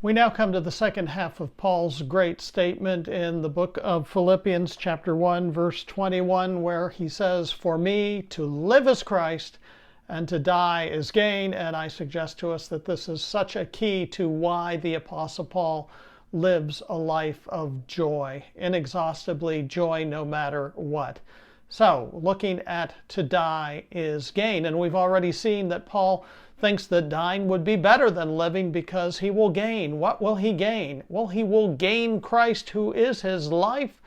We now come to the second half of Paul's great statement in the book of Philippians, chapter 1, verse 21, where he says, "For me to live is Christ, and to die is gain." And I suggest to us that this is such a key to why the Apostle Paul lives a life of joy, inexhaustibly joy no matter what. So, looking at to die is gain. And we've already seen that Paul thinks that dying would be better than living because he will gain. What will he gain? Well, he will gain Christ, who is his life.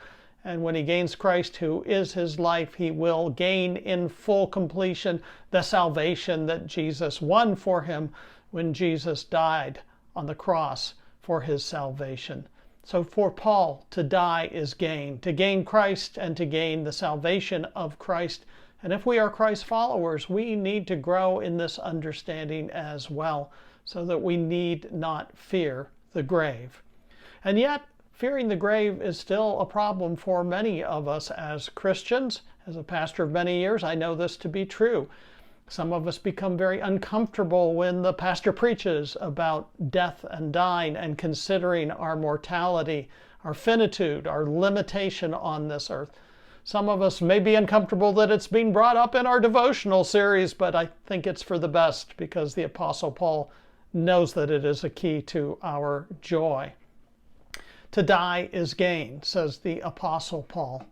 And when he gains Christ, who is his life, he will gain in full completion the salvation that Jesus won for him when Jesus died on the cross for his salvation. So for Paul, to die is gain. To gain Christ and to gain the salvation of Christ. And if we are Christ followers, we need to grow in this understanding as well, so that we need not fear the grave. And yet, fearing the grave is still a problem for many of us as Christians. As a pastor of many years, I know this to be true. Some of us become very uncomfortable when the pastor preaches about death and dying and considering our mortality, our finitude, our limitation on this earth. Some of us may be uncomfortable that it's being brought up in our devotional series, but I think it's for the best because the Apostle Paul knows that it is a key to our joy. To die is gain, says the Apostle Paul.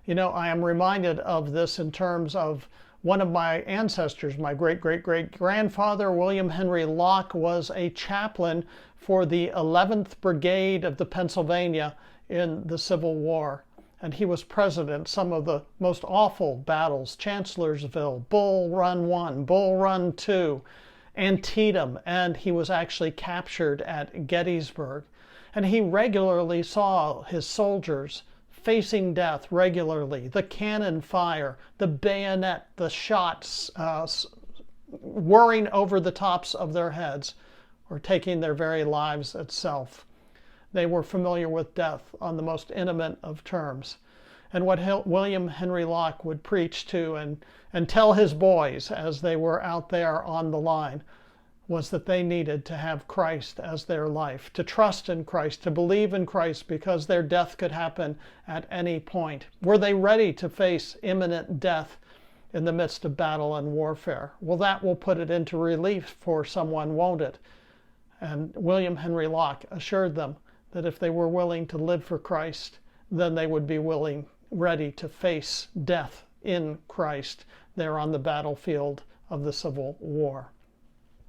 You know, I am reminded of this in terms of one of my ancestors, my great-great-great-grandfather, William Henry Locke, was a chaplain for the 11th Brigade of the Pennsylvania in the Civil War. And he was president some of the most awful battles: Chancellorsville, Bull Run 1, Bull Run 2, Antietam, and he was actually captured at Gettysburg. And he regularly saw his soldiers facing death regularly, the cannon fire, the bayonet, the shots whirring over the tops of their heads, or taking their very lives itself. They were familiar with death on the most intimate of terms. And what William Henry Locke would preach to and tell his boys as they were out there on the line was that they needed to have Christ as their life, to trust in Christ, to believe in Christ, because their death could happen at any point. Were they ready to face imminent death in the midst of battle and warfare? Well, that will put it into relief for someone, won't it? And William Henry Locke assured them that if they were willing to live for Christ, then they would be ready to face death in Christ there on the battlefield of the Civil War.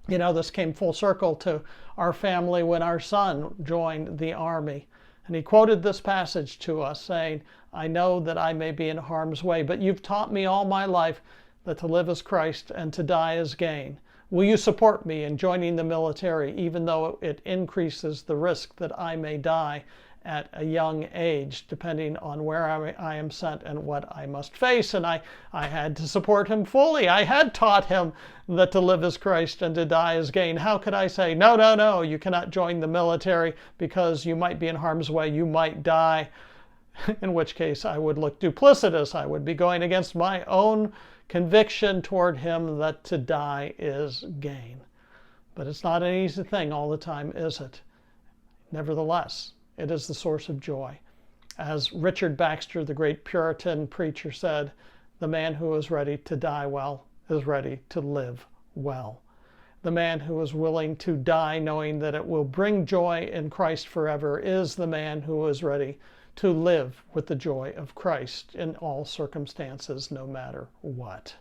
You know, this came full circle to our family when our son joined the Army. And he quoted this passage to us, saying, "I know that I may be in harm's way, but you've taught me all my life that to live is Christ and to die is gain. Will you support me in joining the military, even though it increases the risk that I may die at a young age, depending on where I am sent and what I must face?" And I had to support him fully. I had taught him that to live is Christ and to die is gain. How could I say, no, you cannot join the military because you might be in harm's way, you might die? In which case I would look duplicitous. I would be going against my own conviction toward him that to die is gain. But it's not an easy thing all the time, is it? Nevertheless, it is the source of joy. As Richard Baxter, the great Puritan preacher, said, "The man who is ready to die well is ready to live well." The man who is willing to die knowing that it will bring joy in Christ forever is the man who is ready to live with the joy of Christ in all circumstances, no matter what.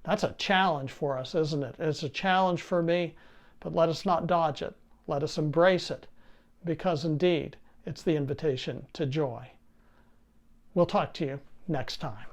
That's a challenge for us, isn't it? It's a challenge for me, but let us not dodge it. Let us embrace it, because indeed, it's the invitation to joy. We'll talk to you next time.